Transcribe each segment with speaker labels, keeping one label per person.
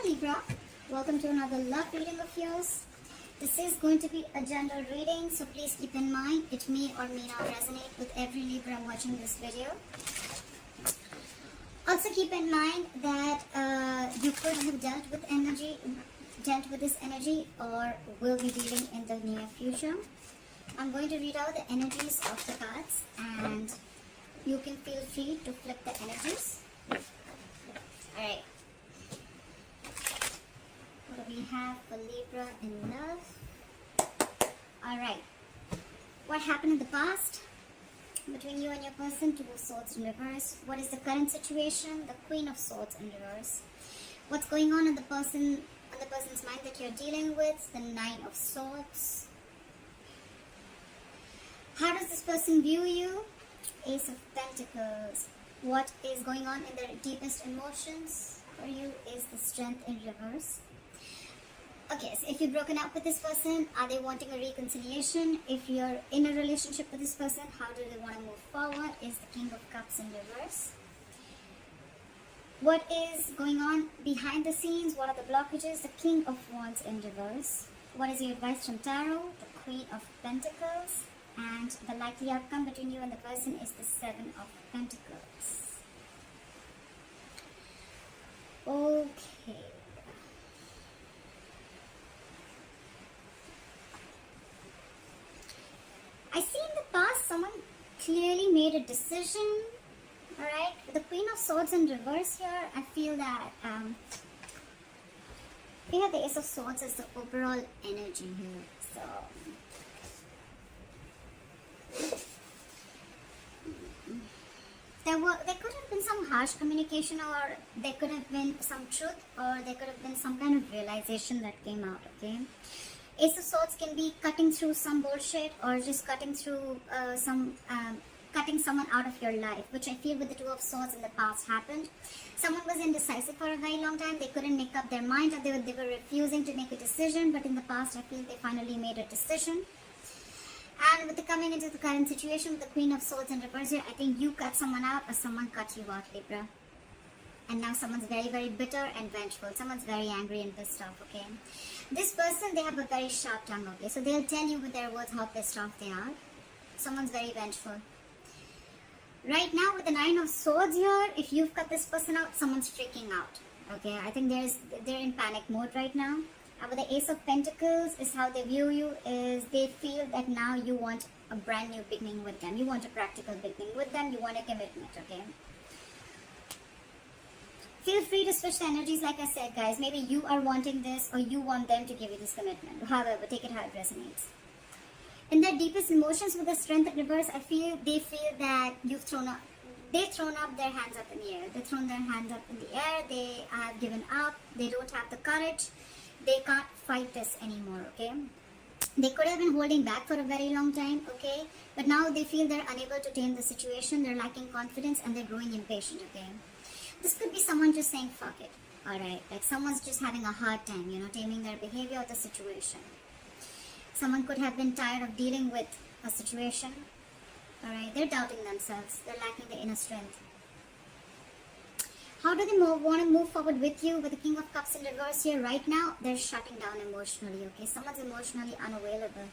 Speaker 1: Hi Libra, welcome to another love reading of yours. This is going to be a general reading, so please keep in mind it may or may not resonate with every Libra watching this video. Also keep in mind that you could have dealt with this energy or will be dealing in the near future. I'm going to read out the energies of the cards and you can feel free to flip the energies. Alright. What do we have for Libra in love? Alright. What happened in the past between you and your person? Two of Swords in reverse. What is the current situation? The Queen of Swords in reverse. What's going on in the person's mind that you're dealing with? The Nine of Swords. How does this person view you? Ace of Pentacles. What is going on in their deepest emotions for you is the Strength in reverse. Okay, so if you've broken up with this person, are they wanting a reconciliation? If you're in a relationship with this person, how do they want to move forward? Is the King of Cups in reverse. What is going on behind the scenes? What are the blockages? The King of Wands in reverse. What is your advice from Tarot? The Queen of Pentacles. And the likely outcome between you and the person is the Seven of Pentacles. Okay. I see in the past someone clearly made a decision. Alright, the Queen of Swords in reverse here, I feel that we have the Ace of Swords as the overall energy here. So there could have been some harsh communication, or there could have been some truth, or there could have been some kind of realization that came out, okay? Ace of Swords can be cutting through some bullshit or just cutting through cutting someone out of your life, which I feel with the Two of Swords in the past happened. Someone was indecisive for a very long time. They couldn't make up their mind, or they were refusing to make a decision, but in the past I feel they finally made a decision. And with the coming into the current situation with the Queen of Swords in reverse here, I think you cut someone out or someone cut you out, Libra. And now someone's very, very bitter and vengeful. Someone's very angry and pissed off, okay? This person, they have a very sharp tongue, okay? So they'll tell you with their words how pissed off they are. Someone's very vengeful. Right now, with the Nine of Swords here, if you've cut this person out, someone's freaking out, okay? I think they're in panic mode right now. With the Ace of Pentacles is how they view you, is they feel that now you want a brand new beginning with them. You want a practical beginning with them. You want a commitment, okay? Feel free to switch the energies, like I said, guys. Maybe you are wanting this or you want them to give you this commitment. However, take it how it resonates. In their deepest emotions with the Strength in reverse, I feel they feel that they've thrown up their hands up in the air. They've thrown their hands up in the air. They have given up. They don't have the courage. They can't fight this anymore, okay? They could have been holding back for a very long time, okay? But now they feel they're unable to tame the situation. They're lacking confidence and they're growing impatient, okay? This could be someone just saying, fuck it, alright? Like someone's just having a hard time, taming their behavior or the situation. Someone could have been tired of dealing with a situation, alright? They're doubting themselves. They're lacking the inner strength. How do they want to move forward with you? With the King of Cups in reverse here right now, they're shutting down emotionally, okay? Someone's emotionally unavailable.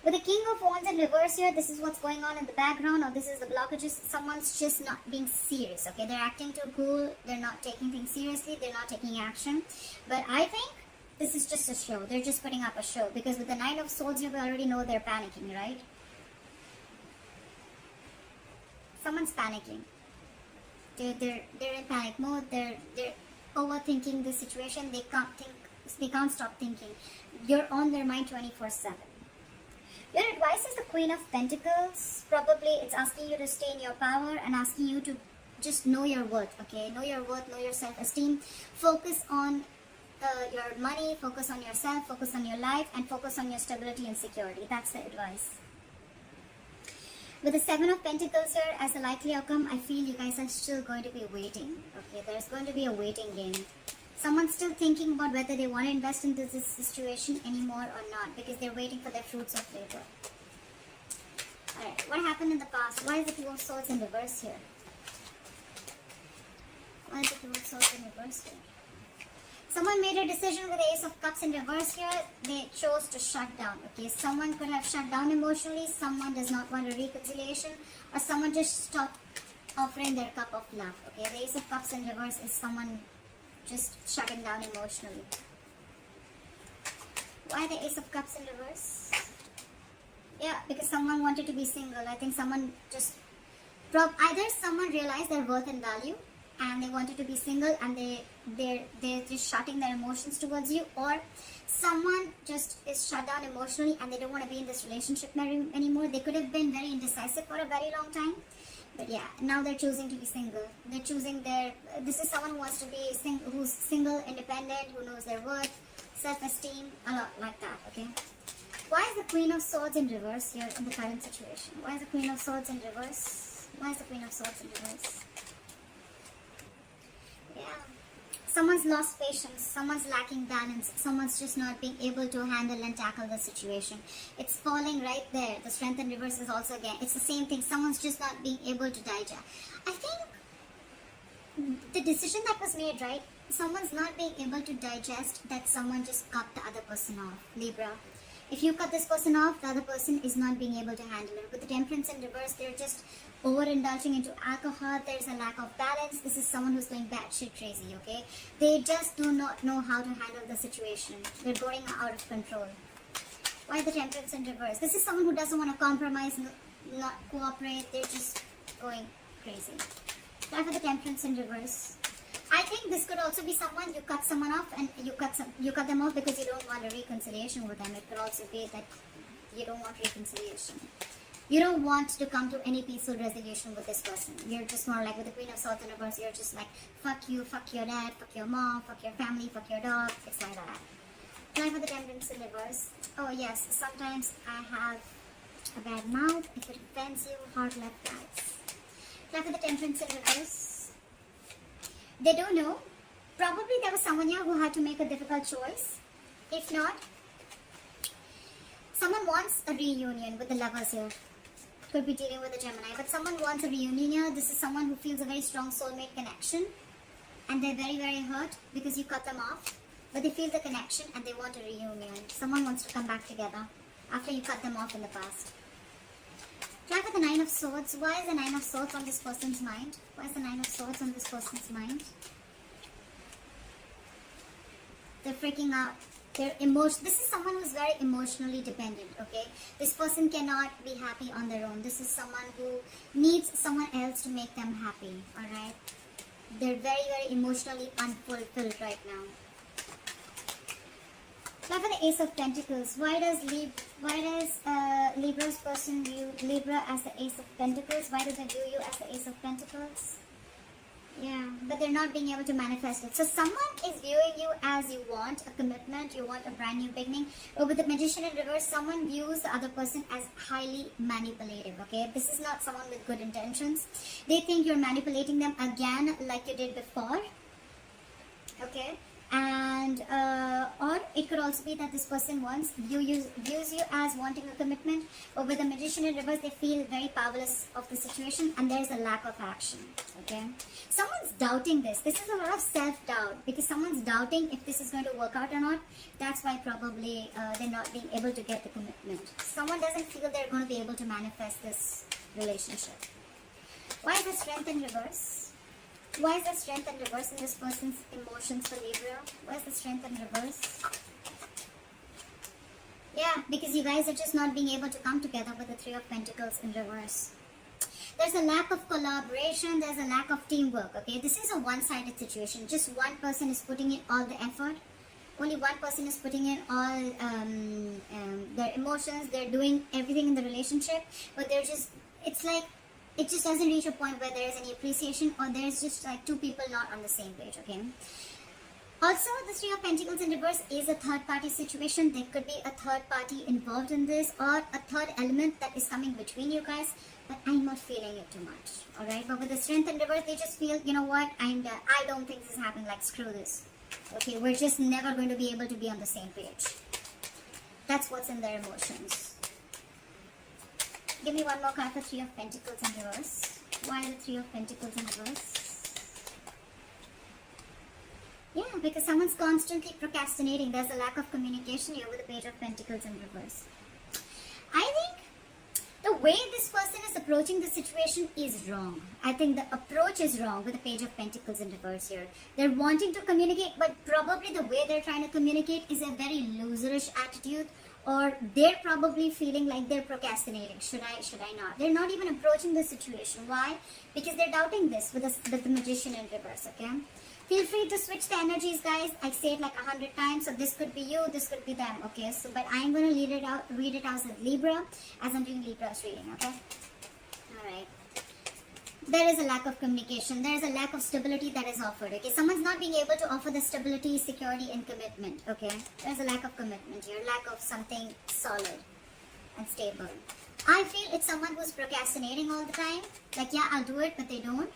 Speaker 1: With the King of Wands in reverse here, this is what's going on in the background, or this is the blockages. Someone's just not being serious, okay? They're acting too cool. They're not taking things seriously. They're not taking action. But I think this is just a show. They're just putting up a show, because with the Nine of Swords here, we already know they're panicking, right? Someone's panicking. They're in panic mode. They're overthinking the situation. They can't think. They can't stop thinking. You're on their mind 24/7. Your advice is the Queen of Pentacles. Probably it's asking you to stay in your power and asking you to just know your worth. Okay, know your worth, know your self-esteem. Focus on your money. Focus on yourself. Focus on your life, and focus on your stability and security. That's the advice. With the Seven of Pentacles here as a likely outcome, I feel you guys are still going to be waiting. Okay, there's going to be a waiting game. Someone's still thinking about whether they want to invest into this situation anymore or not, because they're waiting for their fruits of labor. Alright, what happened in the past? Why is the Two of Swords in reverse here? Why is the Two of Swords in reverse here. Someone made a decision with the Ace of Cups in reverse here. They chose to shut down. Okay, someone could have shut down emotionally. Someone does not want a reconciliation, or someone just stopped offering their cup of love. Okay, the Ace of Cups in reverse is someone just shutting down emotionally. Why the Ace of Cups in reverse? Yeah, because someone wanted to be single. I think someone just either someone realized their worth and value, and they wanted to be single, and they're just shutting their emotions towards you, or someone just is shut down emotionally and they don't want to be in this relationship anymore. They could have been very indecisive for a very long time, but yeah, now they're choosing to be single. They're choosing this is someone who wants to be who's single, independent, who knows their worth, self-esteem, a lot like that. Okay, why is the Queen of Swords in reverse here in the current situation? Why is the Queen of Swords in reverse? Why is the Queen of Swords in reverse? Yeah, someone's lost patience, someone's lacking balance, someone's just not being able to handle and tackle the situation. It's falling right there. The Strength in reverse is also, again, it's the same thing. Someone's just not being able to digest. I think the decision that was made, right? Someone's not being able to digest that someone just cut the other person off. Libra, if you cut this person off, the other person is not being able to handle it. With the Temperance in reverse, they're just overindulging into alcohol. There's a lack of balance. This is someone who's going batshit crazy, okay? They just do not know how to handle the situation. They're going out of control. Why the Temperance in reverse? This is someone who doesn't want to compromise, not cooperate. They're just going crazy. Why for the Temperance in reverse? I think this could also be someone, you cut someone off and you cut them off because you don't want a reconciliation with them. It could also be that you don't want reconciliation. You don't want to come to any peaceful resolution with this person. You're just more like with the Queen of Swords in reverse, you're just like, fuck you, fuck your dad, fuck your mom, fuck your family, fuck your dog. It's like that. Try for the Temperance in reverse. Oh yes, sometimes I have a bad mouth. If it offends you, hard left guys. Try for the Temperance in reverse. They don't know. Probably there was someone here who had to make a difficult choice. If not, someone wants a reunion with the Lovers here. Could be dealing with a Gemini, but someone wants a reunion here. This is someone who feels a very strong soulmate connection, and they're very, very hurt because you cut them off, but they feel the connection and they want a reunion. Someone wants to come back together after you cut them off in the past. Try for the Nine of Swords. Why is the Nine of Swords on this person's mind? Why is the Nine of Swords on this person's mind? They're freaking out. This is someone who's very emotionally dependent, okay? This person cannot be happy on their own. This is someone who needs someone else to make them happy, alright? They're very, very emotionally unfulfilled right now. Try for the Ace of Pentacles. Why does Libra's person view Libra as the Ace of Pentacles? Why do they view you as the Ace of Pentacles? Yeah, but they're not being able to manifest it. So someone is viewing you as you want a commitment, you want a brand new beginning. But with the Magician in reverse, someone views the other person as highly manipulative, okay? This is not someone with good intentions. They think you're manipulating them again like you did before, okay? And or it could also be that this person views you as wanting a commitment, but with the Magician in reverse, they feel very powerless of the situation, and there's a lack of action. Okay, someone's doubting this. This is a lot of self-doubt because someone's doubting if this is going to work out or not. That's why probably they're not being able to get the commitment. Someone doesn't feel they're going to be able to manifest this relationship. Why is the Strength in reverse? Why is the Strength in reverse in this person's emotions for Libra? Why is the Strength in reverse? Yeah, because you guys are just not being able to come together with the Three of Pentacles in reverse. There's a lack of collaboration, there's a lack of teamwork, okay? This is a one-sided situation. Just one person is putting in all the effort. Only one person is putting in all their emotions. They're doing everything in the relationship, but they're just, it's like, it just doesn't reach a point where there is any appreciation, or there's just like two people not on the same page, okay? Also, the Three of Pentacles in reverse is a third party situation. There could be a third party involved in this, or a third element that is coming between you guys, but I'm not feeling it too much, alright? But with the Strength in reverse, they just feel, you know what, I don't think this is happening, like screw this. Okay, we're just never going to be able to be on the same page. That's what's in their emotions. Give me one more card for Three of Pentacles in reverse. Why the Three of Pentacles in reverse? because someone's constantly procrastinating. There's a lack of communication here with the Page of Pentacles in reverse. I think the way this person is approaching the situation is wrong. I think the approach is wrong with the Page of Pentacles in reverse here. They're wanting to communicate, but probably the way they're trying to communicate is a very loserish attitude, or they're probably feeling like they're procrastinating. Should I not? They're not even approaching the situation. Why? Because they're doubting this with the Magician in reverse, okay? Feel free to switch the energies, guys. I say it like 100 times, so this could be you, this could be them, okay? So, but I'm going to read it out as Libra, as I'm doing Libra's reading, okay? Alright. There is a lack of communication. There is a lack of stability that is offered, okay? Someone's not being able to offer the stability, security, and commitment, okay? There's a lack of commitment here, lack of something solid and stable. I feel it's someone who's procrastinating all the time. Like, yeah, I'll do it, but they don't.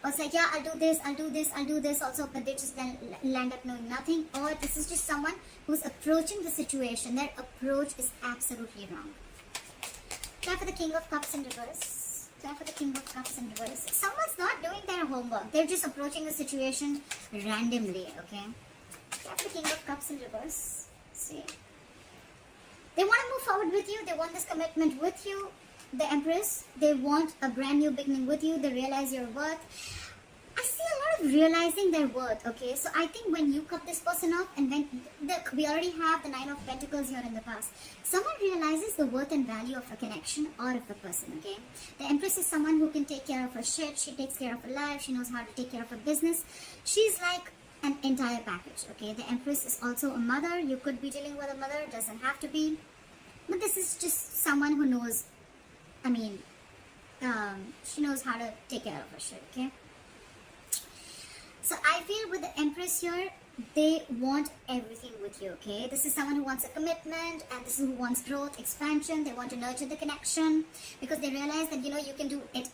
Speaker 1: Or it's like, yeah, I'll do this, I'll do this, I'll do this also, but they just then land up knowing nothing. Or this is just someone who's approaching the situation. Their approach is absolutely wrong. Try for the King of Cups in reverse. Try for the King of Cups in reverse. Someone's not doing their homework. They're just approaching the situation randomly, okay? Try for the King of Cups in reverse. See? They want to move forward with you. They want this commitment with you. The Empress, they want a brand new beginning with you. They realize your worth. I see a lot of realizing their worth, okay? So I think when you cut this person off, and when we already have the Nine of Pentacles here in the past, someone realizes the worth and value of a connection or of a person, okay? The Empress is someone who can take care of her shit. She takes care of her life. She knows how to take care of her business. She's like an entire package, okay? The Empress is also a mother. You could be dealing with a mother. It doesn't have to be. But this is just someone who knows, I mean, she knows how to take care of her shit, okay? So I feel with the Empress here, they want everything with you, okay? This is someone who wants a commitment, and this is who wants growth, expansion. They want to nurture the connection because they realize that, you know, you can do it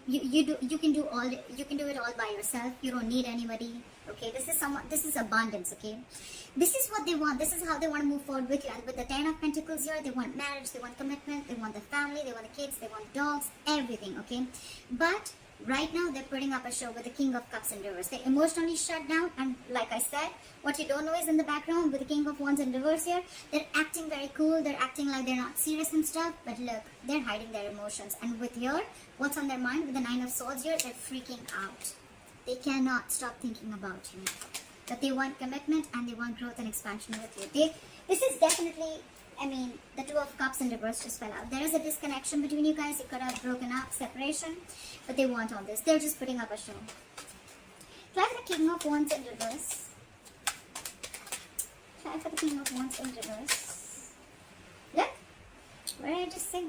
Speaker 1: you can do it all by yourself. You don't need anybody, okay? This is abundance, okay? This is what they want. This is how they want to move forward with you. And with the Ten of Pentacles here, they want marriage, they want commitment, they want the family, they want the kids, they want dogs, everything, okay? But right now, they're putting up a show with the King of Cups in reverse. They're emotionally shut down, and like I said, what you don't know is in the background with the King of Wands in reverse here, they're acting very cool, they're acting like they're not serious and stuff, but look, they're hiding their emotions. And with here, what's on their mind with the Nine of Swords here, they're freaking out. They cannot stop thinking about you. But they want commitment, and they want growth and expansion with you. This is definitely, I mean, the Two of Cups in reverse just fell out. There is a disconnection between you guys. You could have broken up, separation, but they want all this. They're just putting up a show. Try for the King of Wands in reverse. Try for the King of Wands in reverse. Look, what did I just say?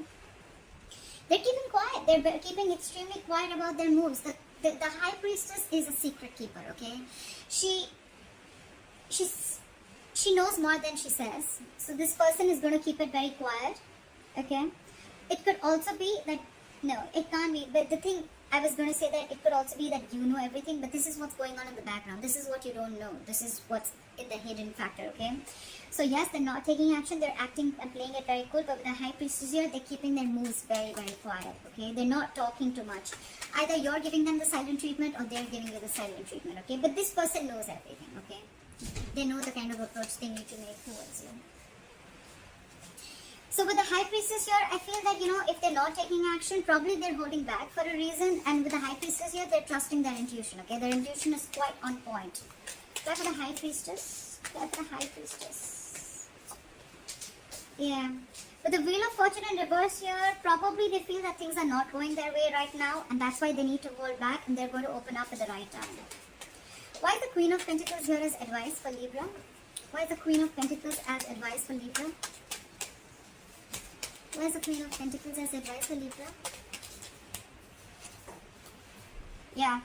Speaker 1: They're keeping quiet. They're keeping extremely quiet about their moves. The High Priestess is a secret keeper, okay? She knows more than she says. So this person is going to keep it very quiet. Okay. It could also be that, no, it can't be. But the thing, I was going to say that it could also be that you know everything, but this is what's going on in the background. This is what you don't know. This is what's in the hidden factor, okay? So yes, they're not taking action. They're acting and playing it very cool. But with the High Priestess here, they're keeping their moves very, very quiet, okay? They're not talking too much. Either you're giving them the silent treatment or they're giving you the silent treatment, okay? But this person knows everything, okay? They know the kind of approach they need to make towards you. So with the High Priestess here, I feel that, you know, if they're not taking action, probably they're holding back for a reason. And with the High Priestess here, they're trusting their intuition, okay? Their intuition is quite on point. Try for the High Priestess. Try for the High Priestess. Yeah. With the Wheel of Fortune in reverse here, probably they feel that things are not going their way right now. And that's why they need to hold back, and they're going to open up at the right time. Why is the Queen of Pentacles here as advice for Libra? Why is the Queen of Pentacles as advice for Libra? Why is the Queen of Pentacles as advice for Libra? Yeah.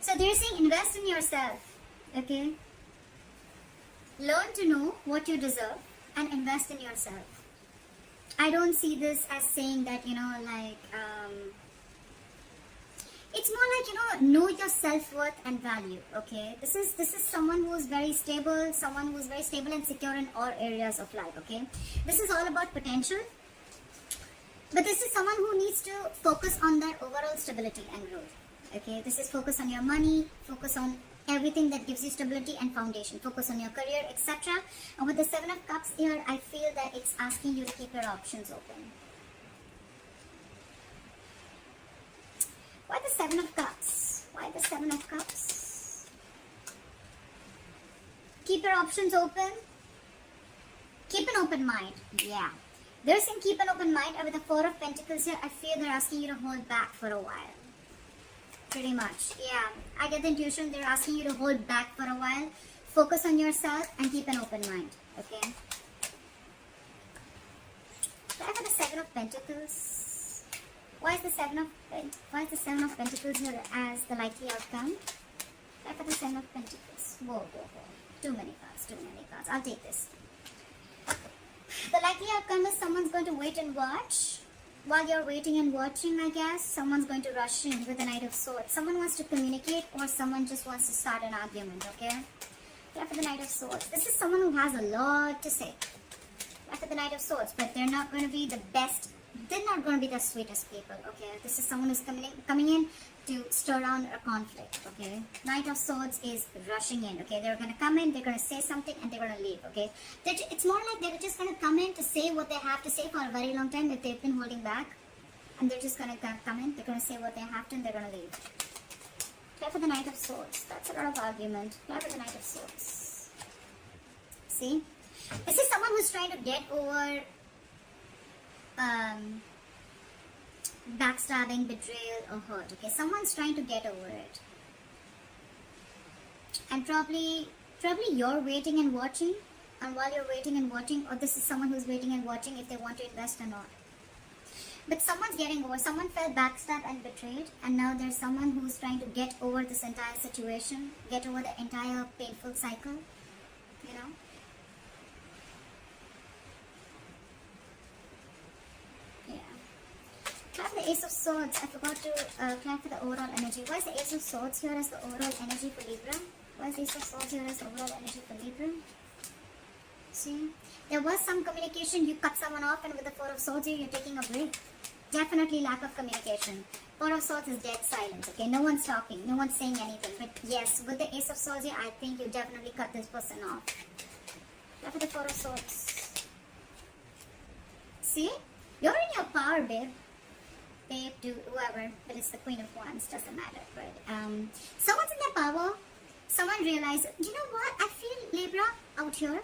Speaker 1: So they're saying invest in yourself. Okay? Learn to know what you deserve and invest in yourself. I don't see this as saying that, you know, like, it's more like, you know your self-worth and value, okay? This is someone who is very stable, and secure in all areas of life, okay? This is all about potential. But this is someone who needs to focus on their overall stability and growth, okay? This is focus on your money, focus on everything that gives you stability and foundation. Focus on your career, etc. And with the Seven of Cups here, I feel that it's asking you to keep your options open. Why the Seven of Cups? Why the Seven of Cups? Keep your options open. Keep an open mind. Yeah. They're saying keep an open mind. And with the Four of Pentacles here, I feel they're asking you to hold back for a while. Pretty much. Yeah. I get the intuition they're asking you to hold back for a while. Focus on yourself and keep an open mind. Okay. Try for the Seven of Pentacles. Why is the Seven of Pentacles here as the likely outcome? Try for the Seven of Pentacles. Whoa, whoa, whoa. Too many cards. Too many cards. I'll take this. The likely outcome is someone's going to wait and watch. While you're waiting and watching, I guess, someone's going to rush in with the Knight of Swords. Someone wants to communicate or someone just wants to start an argument, okay? Try for the Knight of Swords. This is someone who has a lot to say. Try for the Knight of Swords, but they're not going to be the best. They're not going to be the sweetest people, okay? This is someone who's coming in to stir down a conflict, okay? Knight of Swords is rushing in, okay? They're going to come in, they're going to say something, and they're going to leave, okay? It's more like they're just going to come in to say what they have to say for a very long time if they've been holding back. And they're just going to come in, they're going to say what they have to, and they're going to leave. Try for the Knight of Swords. That's a lot of argument. Try for the Knight of Swords. See? This is someone who's trying to get over backstabbing, betrayal, or hurt. Okay, someone's trying to get over it, and probably you're waiting and watching. And while you're waiting and watching, or this is someone who's waiting and watching if they want to invest or not. But someone's getting over. Someone felt backstabbed and betrayed, and now there's someone who's trying to get over this entire situation, get over the entire painful cycle. You know. Try for the Ace of Swords. I forgot to try for the overall energy. Why is the Ace of Swords here as the overall energy for Libra? Why is the Ace of Swords here as the overall energy for Libra? See? There was some communication. You cut someone off, and with the Four of Swords here, you're taking a break. Definitely lack of communication. Four of Swords is dead silence, okay? No one's talking. No one's saying anything. But yes, with the Ace of Swords here, I think you definitely cut this person off. Try for the Four of Swords. See? You're in your power, babe. Babe, to whoever, but it's the Queen of Wands, doesn't matter, but someone's in their power. Someone realizes, you know what, I feel Libra out here,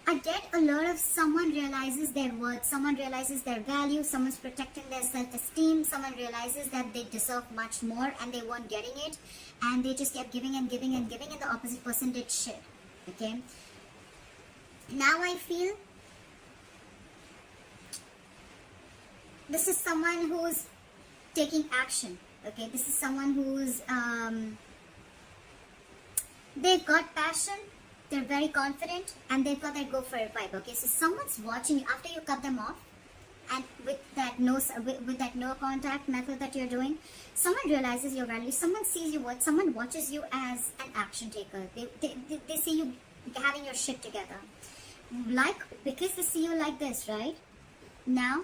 Speaker 1: I get a lot of someone realizes their worth, someone realizes their value, someone's protecting their self-esteem, someone realizes that they deserve much more and they weren't getting it, and they just kept giving and giving and giving, and the opposite person did shit, okay? Now I feel this is someone who's taking action, okay? This is someone who's they've got passion, they're very confident, and they thought they'd go for a vibe, okay? So someone's watching you after you cut them off, and with that no contact method that you're doing, someone realizes your value, someone sees you, someone watches you as an action taker. They see you having your shit together, like, because they see you like this, right? Now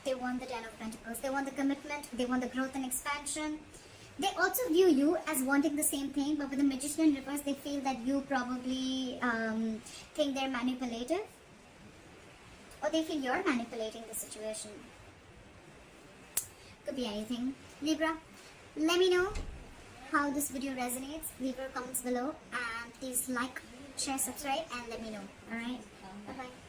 Speaker 1: they want the Ten of Pentacles, they want the commitment, they want the growth and expansion. They also view you as wanting the same thing, but with the Magician in reverse, they feel that you probably think they're manipulative, or they feel you're manipulating the situation. Could be anything. Libra, let me know how this video resonates. Leave your comments below, and please like, share, subscribe, and let me know. Alright? Bye-bye.